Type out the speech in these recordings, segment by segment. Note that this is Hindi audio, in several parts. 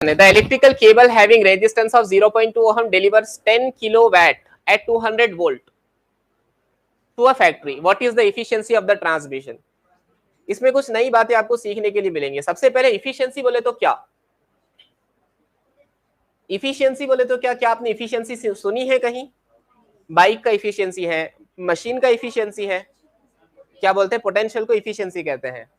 The electrical cable having resistance of 0.2 ohm delivers 10 kilowatt at 200 volt to a factory. What is the efficiency of the transmission? इसमें कुछ नई बातें आपको सीखने के लिए मिलेंगी. सबसे पहले इफिशियंसी बोले तो क्या? इफिशियंसी बोले तो क्या? क्या आपने इफिशियंसी सुनी है कहीं? बाइक का इफिशियंसी है, मशीन का इफिशियंसी है, क्या बोलते हैं पोटेंशियल को इफिशियंसी कहते हैं.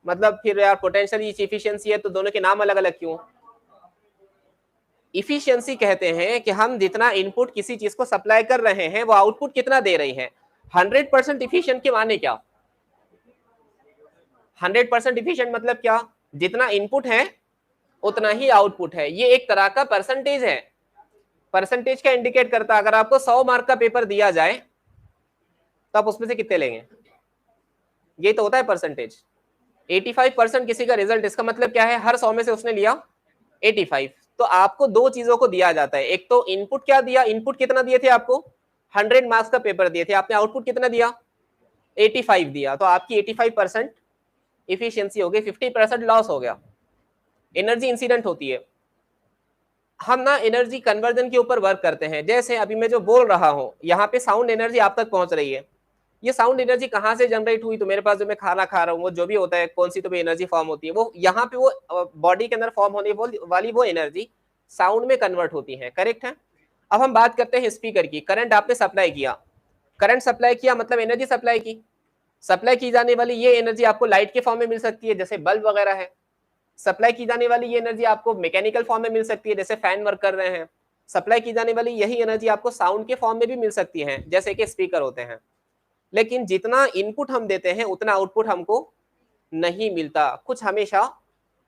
मतलब फिर यार पोटेंशियल इफिशियंसी है तो दोनों के नाम अलग अलग क्यों? इफिशियंसी कहते हैं कि हम जितना इनपुट किसी चीज को सप्लाई कर रहे हैं वो आउटपुट कितना दे रही है. 100% इफिशियंट के माने क्या? 100% इफिशियंट मतलब क्या? जितना इनपुट है उतना ही आउटपुट है. ये एक तरह का परसेंटेज है. परसेंटेज का इंडिकेट करता है. अगर आपको 100 मार्क का पेपर दिया जाए तो आप उसमें से कितने लेंगे? ये तो होता है परसेंटेज. 85% किसी का रिजल्ट, इसका मतलब क्या है? हर 100 में से उसने लिया 85. तो आपको दो चीजों को दिया जाता है. एक तो इनपुट क्या दिया, इनपुट कितना दिए थे आपको? 100 मार्क्स का पेपर दिए थे, आपने आउटपुट कितना दिया? 85 दिया. तो आपकी 85% इफिशियंसी हो गई, 50% लॉस हो गया. एनर्जी इंसिडेंट होती है. हम ना एनर्जी कन्वर्जन के ऊपर वर्क करते हैं. जैसे अभी मैं जो बोल रहा हूं, यहाँ पे साउंड एनर्जी आप तक पहुंच रही है. ये साउंड एनर्जी कहाँ से जनरेट हुई? तो मेरे पास जो मैं खाना खा रहा हूँ, वो जो भी होता है, कौन सी तो भी एनर्जी फॉर्म होती है, वो यहाँ पे वो बॉडी के अंदर फॉर्म होने वाली वो एनर्जी साउंड में कन्वर्ट होती है. करेक्ट है. अब हम बात करते हैं स्पीकर की. करंट आपने सप्लाई किया, करंट सप्लाई किया मतलब एनर्जी सप्लाई की. सप्लाई की जाने वाली ये एनर्जी आपको लाइट के फॉर्म में मिल सकती है, जैसे बल्ब वगैरह है. सप्लाई की जाने वाली ये एनर्जी आपको मैकेनिकल फॉर्म में मिल सकती है, जैसे फैन वर्क कर रहे हैं. सप्लाई की जाने वाली यही एनर्जी आपको साउंड के फॉर्म में भी मिल सकती है, जैसे कि स्पीकर होते हैं. लेकिन जितना इनपुट हम देते हैं उतना आउटपुट हमको नहीं मिलता, कुछ हमेशा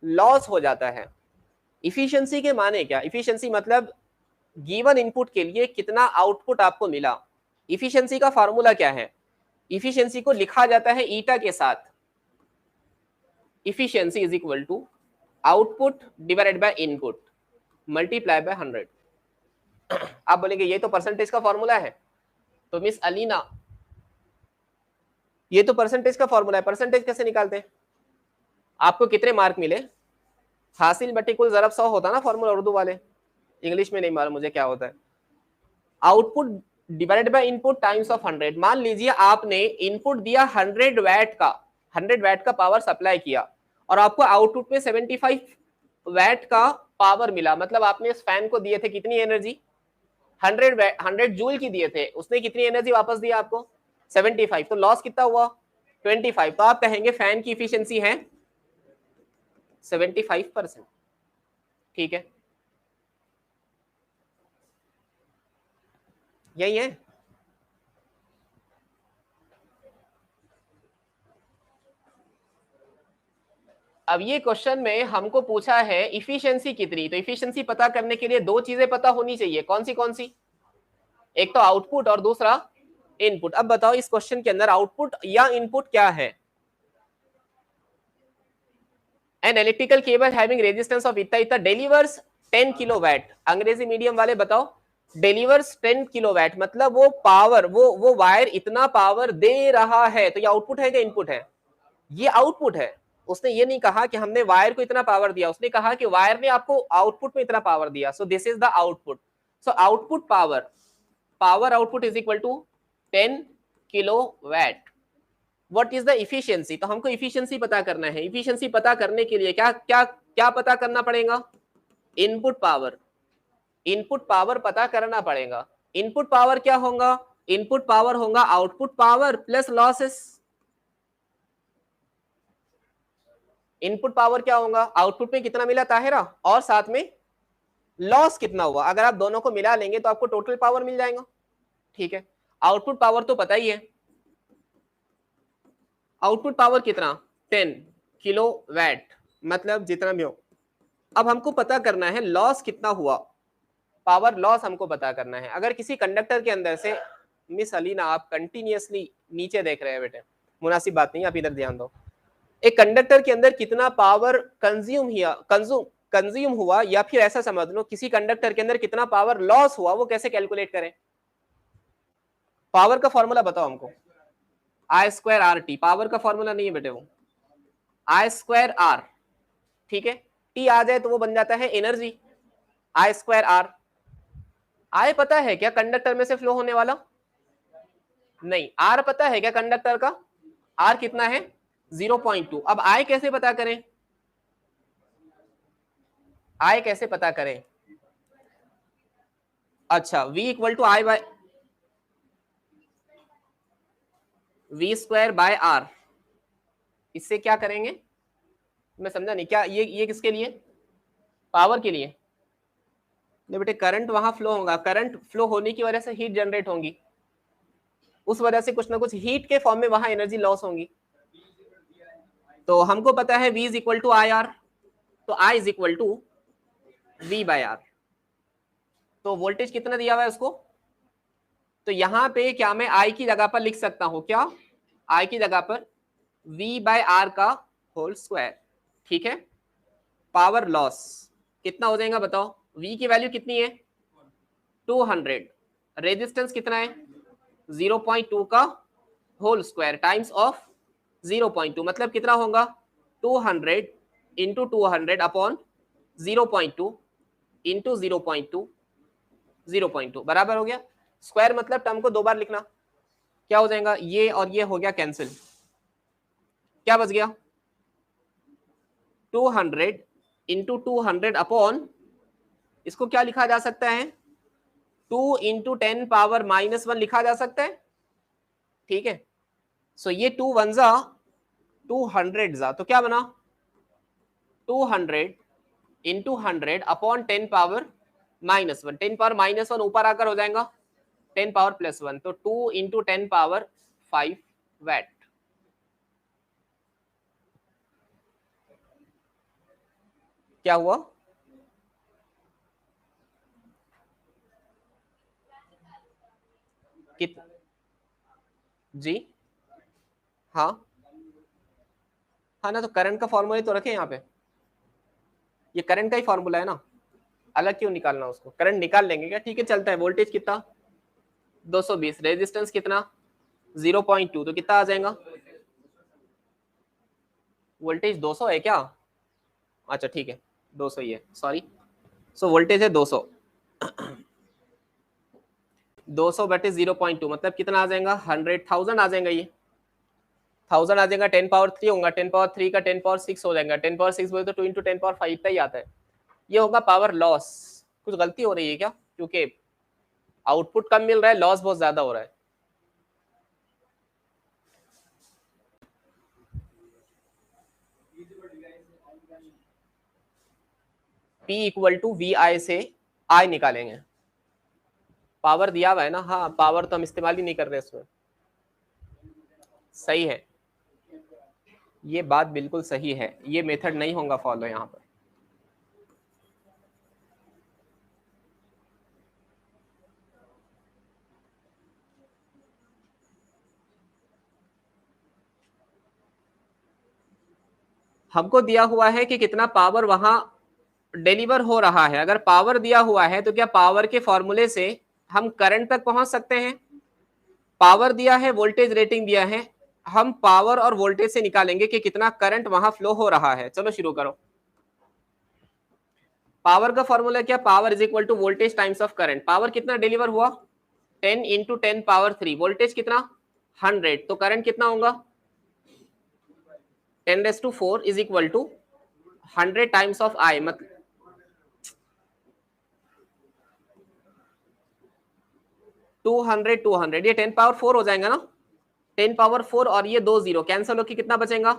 लॉस हो जाता है. इफिशियंसी के माने क्या? इफिशियंसी मतलब गिवन इनपुट के लिए कितना आउटपुट आपको मिला. इफिशियंसी का फॉर्मूला क्या है? इफिशियंसी को लिखा जाता है ईटा के साथ. Efficiency is equal to output divided by input multiply by 100. आप बोलेंगे ये तो परसेंटेज का फॉर्मूला है. तो मिस अलीना, ये तो परसेंटेज का फॉर्मूला है, परसेंटेज कैसे निकालते हैं? आपको कितने मार्क मिले? हासिल बटे कुल ज़रब 100 होता ना फॉर्मूला उर्दू वाले. इंग्लिश में नहीं मालूम मुझे क्या होता है. Output divided by input times of 100. मान लीजिए आपने इनपुट दिया 100 वैट का, 100 वैट का पावर सप्लाई किया और आपको आउटपुट में 75 वैट का पावर मिला. मतलब आपने इस फैन को दिए थे कितनी एनर्जी? 100 जूल की दिए थे, उसने कितनी एनर्जी वापस दिया आपको? 75. तो लॉस कितना हुआ? 25. तो आप कहेंगे फैन की इफिशियंसी है 75%. ठीक है, यही है. अब ये क्वेश्चन में हमको पूछा है इफिशियंसी कितनी. तो इफिशियंसी पता करने के लिए दो चीजें पता होनी चाहिए. कौन सी कौन सी? एक तो आउटपुट और दूसरा इनपुट. अब बताओ इस क्वेश्चन के अंदर आउटपुट या इनपुट क्या है? An electrical cable having resistance of इतना इतना डिलीवर्स 10 किलोवाट. अंग्रेजी मीडियम वाले बताओ, डिलीवर्स 10 किलोवाट मतलब वो पावर, वो वायर इतना पावर दे रहा है. तो ये आउटपुट है क्या इनपुट है? ये आउटपुट है. उसने ये नहीं कहा कि हमने वायर को इतना पावर दिया, उसने कहा कि वायर ने आपको आउटपुट में इतना पावर दिया. So this is the output. So output power, power output is equal to 10 kilowatt. What is the efficiency? तो हमको इफिशियंसी पता करना है. इफिशियंसी पता करने के लिए क्या क्या क्या पता करना पड़ेगा? Input power. इनपुट पावर पता करना पड़ेगा. इनपुट पावर क्या होगा? इनपुट पावर होगा output power plus losses. Input power क्या होगा? आउटपुट में कितना मिला ताहिरा, और साथ में लॉस कितना हुआ. अगर आप दोनों को मिला लेंगे तो आपको टोटल पावर मिल जाएगा. ठीक है, आउटपुट पावर तो पता ही है. आउटपुट पावर कितना? 10 किलोवाट मतलब जितना भी हो. अब हमको पता करना है लॉस कितना हुआ. पावर लॉस हमको पता करना है. अगर किसी कंडक्टर के अंदर से, मिस अलीना आप कंटिन्यूअसली नीचे देख रहे हैं बेटे, मुनासिब बात नहीं, आप इधर ध्यान दो. एक कंडक्टर के अंदर कितना पावर कंज्यूम हुआ, या फिर ऐसा समझ लो किसी कंडक्टर के अंदर कितना पावर लॉस हुआ, वो कैसे कैलकुलेट करें? पावर का फॉर्मूला बताओ हमको. I²RT. पावर का फॉर्मूला नहीं है बेटे, वो I²R. ठीक है, टी आ जाए तो वो बन जाता है एनर्जी, आई स्क्वायर आर। आई पता है क्या कंडक्टर में से फ्लो होने वाला? नहीं। आर पता है क्या कंडक्टर का? आर कितना है? 0.2। अब आई कैसे पता करें? आई कैसे पता करें? अच्छा, v equal to I by V square by R. इससे क्या करेंगे मैं समझा नहीं, क्या ये किसके लिए? पावर के लिए। नहीं बेटे, करंट वहां फ्लो होगा, करंट फ्लो होने की वजह से हीट जनरेट होंगी, उस वजह से कुछ ना कुछ हीट के फॉर्म में वहां एनर्जी लॉस होंगी। तो हमको पता है v is equal to I R, तो I is equal to v by R. तो वोल्टेज कितना दिया हुआ है उसको? तो यहां पे क्या मैं I की जगह पर लिख सकता हूं क्या? I की जगह पर v बाय आर का होल स्क्वायर। ठीक है। पावर लॉस कितना हो जाएगा बताओ? v की वैल्यू कितनी है? 200। रेजिस्टेंस कितना है? 0.2 का होल स्क्वायर टाइम्स ऑफ 0.2, मतलब कितना होगा? 200 इंटू 200 अपॉन 0.2 इंटू 0.2, 0.2 बराबर हो गया। स्क्वायर मतलब टर्म को दो बार लिखना, क्या हो जाएगा? ये और ये हो गया कैंसिल, क्या बच गया? 200 इंटू 200 अपॉन, इसको क्या लिखा जा सकता है? 2 इंटू 10 पावर -1 लिखा जा सकता है। ठीक है। सो ये 2 1 जा 200 जा, तो क्या बना? 200 इंटू 100 अपॉन 10 पावर -1। 10 पावर -1 ऊपर आकर हो जाएगा 10 पावर +1, तो 2 इंटू 10 पावर 5 वैट। क्या हुआ? कित जी हाँ हाँ ना, तो करंट का फॉर्मूला तो रखे यहाँ पे, ये करंट का ही फॉर्मूला है ना, अलग क्यों निकालना उसको? करंट निकाल लेंगे क्या? ठीक है चलता है। वोल्टेज कितना? 220। रेजिस्टेंस कितना? 0.2, तो कितना आ जाएगा? वोल्टेज 200 है क्या? अच्छा ठीक है, 200 ही है, सॉरी। सो वोल्टेज है 200। 200 बटे 0.2 मतलब कितना आ जाएगा? 100,000 आ जाएगा। ये 1000 आ जाएगा, 10 पावर 3 होगा, 10 पावर 3 का 10 पावर 6 हो जाएगा। 10 पावर 6 बोले तो 2 इंटू 10 पावर 5 इतना ही आता है। ये होगा पावर लॉस। कुछ गलती हो रही है क्या? क्योंकि आउटपुट कम मिल रहा है, लॉस बहुत ज्यादा हो रहा है। P इक्वल टू वी आई से I निकालेंगे। पावर दिया हुआ है ना, हाँ पावर तो हम इस्तेमाल ही नहीं कर रहे इसमें। सही है, ये बात बिल्कुल सही है, ये मेथड नहीं होगा फॉलो यहाँ पर। हमको दिया हुआ है कि कितना पावर वहां डिलीवर हो रहा है। अगर पावर दिया हुआ है तो क्या पावर के फॉर्मूले से हम करंट तक पहुंच सकते हैं? पावर दिया है, वोल्टेज रेटिंग दिया है, हम पावर और वोल्टेज से निकालेंगे कि कितना करंट वहां फ्लो हो रहा है। चलो शुरू करो। पावर का फॉर्मूला क्या? Power is equal to voltage times of current. Power कितना डिलीवर हुआ? 10 इंटू 10 पावर 3। वोल्टेज कितना? 100, तो करंट कितना होगा? 10⁴ is equal to 100 times of I, मतलब 200 ये 10 पावर 4 हो जाएगा ना। 10 पावर 4 और ये 2 0 कैंसिल होकर कितना बचेगा?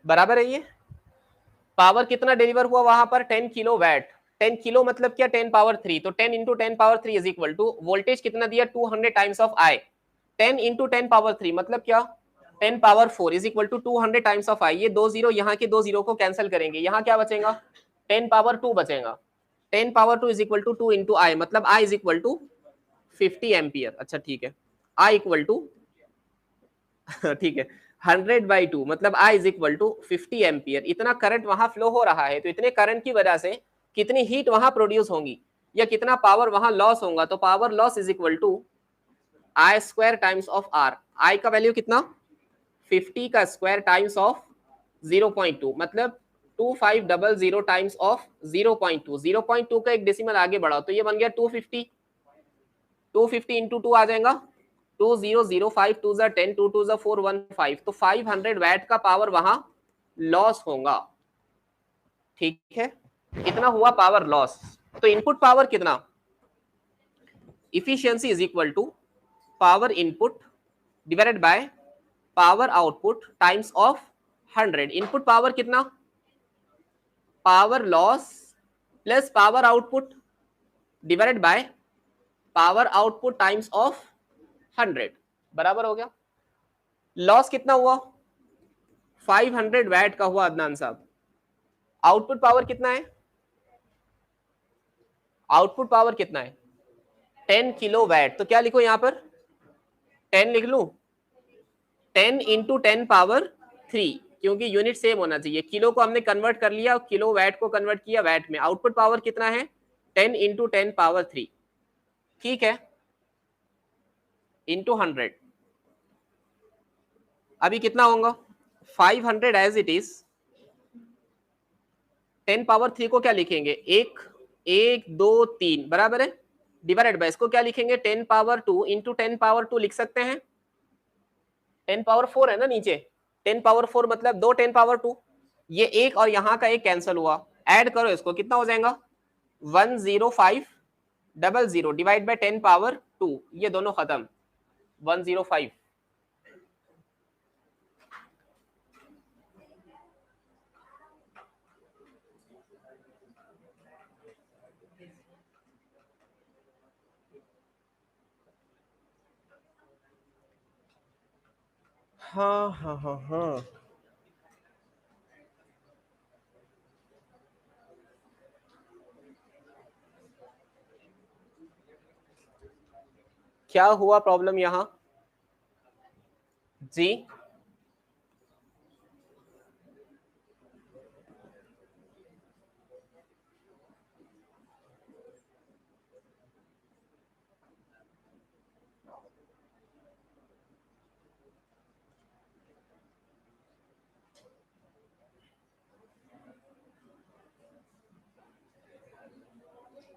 बराबर है ये। पावर कितना डिलीवर हुआ वहां पर? 10 किलो वैट। 10 किलो मतलब क्या? 10 पावर 3, तो 10 into 10 power 3 is equal to voltage कितना दिया? 200 times of I. 10 into 10 power 3 मतलब क्या? 10 power 4 is equal to 200 times of I. ये 2 0 यहाँ के 2 0 को कैंसिल करेंगे, यहाँ क्या बचेगा? 10 पावर 2 बचेगा। 10 power 2 is equal to 2 into I, मतलब I is equal to 50 ampere. अच्छा ठीक है, आई इक्वल टू ठीक है 100/2 मतलब I is equal to 50 ampere. इतना करंट वहां फ्लो हो रहा है, तो इतने करंट की वजह से कितनी हीट वहां प्रोड्यूस होंगी या कितना पावर वहां लॉस होगा? तो power loss is equal to I² times of R। I का वैल्यू कितना? 50 का स्क्वायर टाइम्स ऑफ 0.2 मतलब 2500 टाइम्स ऑफ 0.2, 0.2 का एक डेसिमल आगे बढ़ाओ तो ये बन गया 250, 250 इंटू 2 आ जाएगा 2005, 2 जा 10, 2 2 जा 415, तो 500 वैट का पावर वहां लॉस होगा। ठीक है, कितना हुआ पावर लॉस? तो इनपुट पावर कितना, efficiency is equal to power input divided by power output times of 100। Input power कितना, power loss plus power output divided by power output times of 100 बराबर हो गया। लॉस कितना हुआ, 500 वैट का हुआ अदनान साहब। आउटपुट पावर कितना है, आउटपुट पावर कितना है 10 किलो वैट, तो क्या लिखो यहां पर 10 लिख लूं, 10 इंटू 10 पावर 3, क्योंकि यूनिट सेम होना चाहिए। किलो को हमने कन्वर्ट कर लिया, किलो वैट को कन्वर्ट किया वैट में। आउटपुट पावर कितना है 10 इंटू 10 पावर 3, ठीक है, इंटू 100। अभी कितना होगा 500 एज इट इज, 10 पावर 3 को क्या लिखेंगे, एक 1 2 3 बराबर है, डिवाइडेड बाय इसको क्या लिखेंगे 10 पावर 2 इंटू 10 पावर 2 लिख सकते हैं, 10 पावर 4 है ना नीचे, 10 पावर 4 मतलब 2 10 पावर 2, ये एक और यहाँ का एक कैंसिल हुआ, ऐड करो इसको कितना हो जाएगा 10500 डिवाइड बाय 10 पावर 2, ये दोनों खत्म 105। हाँ हाँ हाँ हाँ, क्या हुआ प्रॉब्लम यहाँ जी,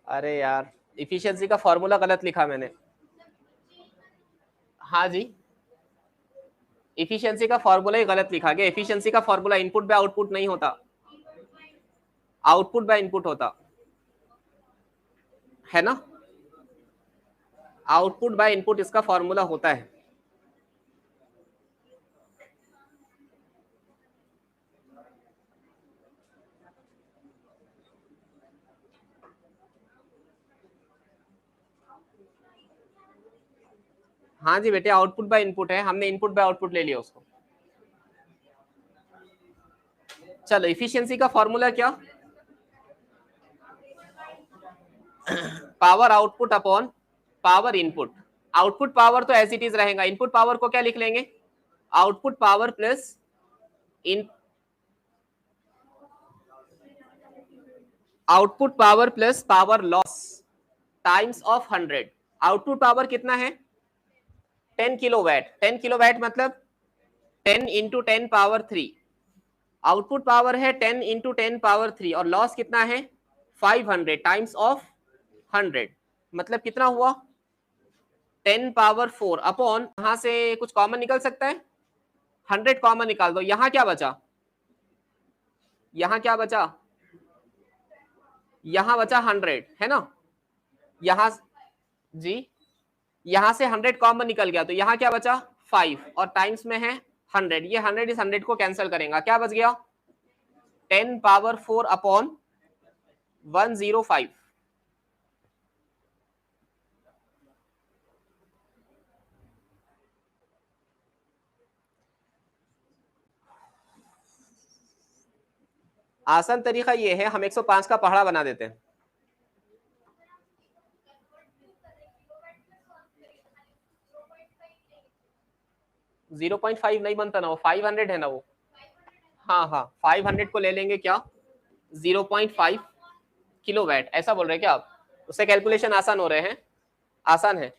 अरे यार इफिशियंसी का फॉर्मूला गलत लिखा मैंने। हाँ जी, इफिशियंसी का फॉर्मूला ही गलत लिखा गया। इफिशियंसी का फॉर्मूला इनपुट बाय आउटपुट नहीं होता, आउटपुट बाय इनपुट होता है ना, आउटपुट बाय इनपुट इसका फॉर्मूला होता है। हाँ जी बेटे, आउटपुट बाय इनपुट है, हमने इनपुट बाय आउटपुट ले लिया उसको। चलो इफिशियंसी का फॉर्मूला क्या, power output upon power input. Output power तो एज इट इज रहेगा, इनपुट पावर को क्या लिख लेंगे, output power plus in output power plus power loss times of 100। Output power कितना है 10 किलोवाट, 10 किलोवाट मतलब 10 इंटू 10 पावर 3, आउटपुट पावर है 10 इंटू 10 पावर 3, और लॉस कितना है 500 टाइम्स ऑफ 100, मतलब कितना हुआ 10 पावर 4 अपॉन, यहां से कुछ कॉमन निकल सकता है, 100 कॉमन निकाल दो, यहां क्या बचा, यहां क्या बचा, यहां बचा 100 है ना, यहां जी, यहां से 100 कॉमन निकल गया तो यहां क्या बचा 5, और टाइम्स में है 100, ये 100 इस 100 को कैंसिल करेगा, क्या बच गया 10 पावर 4 अपॉन 105। आसान तरीका ये है, हम 105 का पहाड़ा बना देते हैं। जीरो 0.5 नहीं बनता ना, वो 500 है ना वो, हाँ हाँ 500 को ले लेंगे क्या 0.5 किलोवाट, ऐसा बोल रहे हैं क्या आप, उससे कैलकुलेशन आसान हो रहे हैं, आसान है,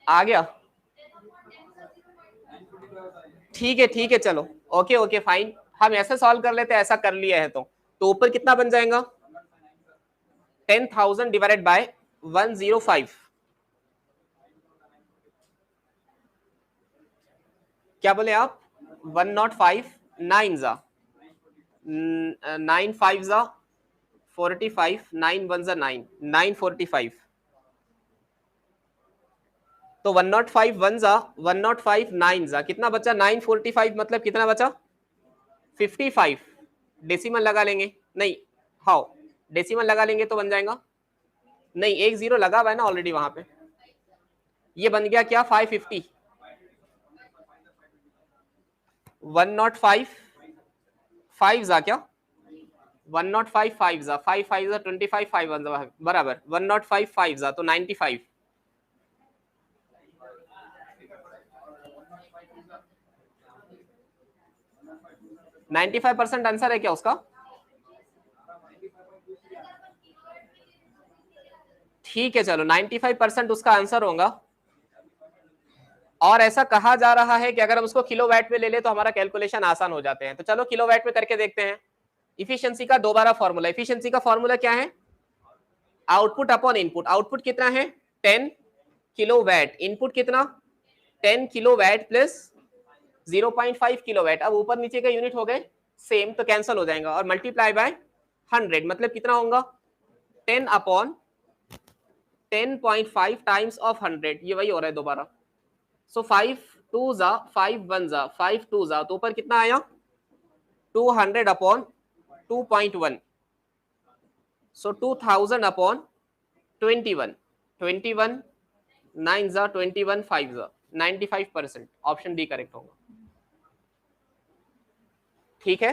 आ गया, ठीक है चलो ओके ओके फाइन, हम ऐसे सॉल्व कर लेते हैं, ऐसा कर लिया है तो ऊपर कितना बन जाएगा 10,000 डिवाइडेड बाय 105, क्या बोले आप 105, 9 जा 9 5 जा 45, 9 1 जा 9, 945, तो 105 1 जा 105 9 जा कितना बचा 945, मतलब कितना बचा 55, डेसिमल लगा लेंगे, नहीं हाउ डेसिमल लगा लेंगे तो बन जाएगा, नहीं एक जीरो लगा हुआ है ना ऑलरेडी वहां पे, ये बन गया क्या 550, 105 5 जा क्या 105 5 जा 5 5 जा 25 5 1 जा बराबर 105 5 जा तो 95, 95% आंसर है क्या उसका, ठीक है चलो 95% उसका आंसर होगा। और ऐसा कहा जा रहा है कि अगर हम उसको किलोवाट में ले ले तो हमारा कैलकुलेशन आसान हो जाते हैं, तो चलो किलोवाट में करके देखते हैं। इफिशियंसी का दोबारा फॉर्मूला, इफिशियंसी का फॉर्मूला क्या है आउटपुट अपॉन इनपुट, आउटपुट कितना है 10 किलोवाट, इनपुट कितना 10 किलोवाट प्लस 0.5 किलोवाट, अब ऊपर नीचे का यूनिट हो गए सेम तो कैंसिल हो जाएगा, और मल्टीप्लाई बाय 100 मतलब कितना होगा 10 अपॉन 10.5 टाइम्स ऑफ 100, ये वही हो रहा है दोबारा, सो 5 2 जा 5 1 जा 5 2 जा तो ऊपर कितना आया 200 अपॉन 2.1, सो 2000 अपॉन 21, 21 9 जा 21 5 जा 95%, ऑप्शन डी करेक्ट होगा, ठीक है।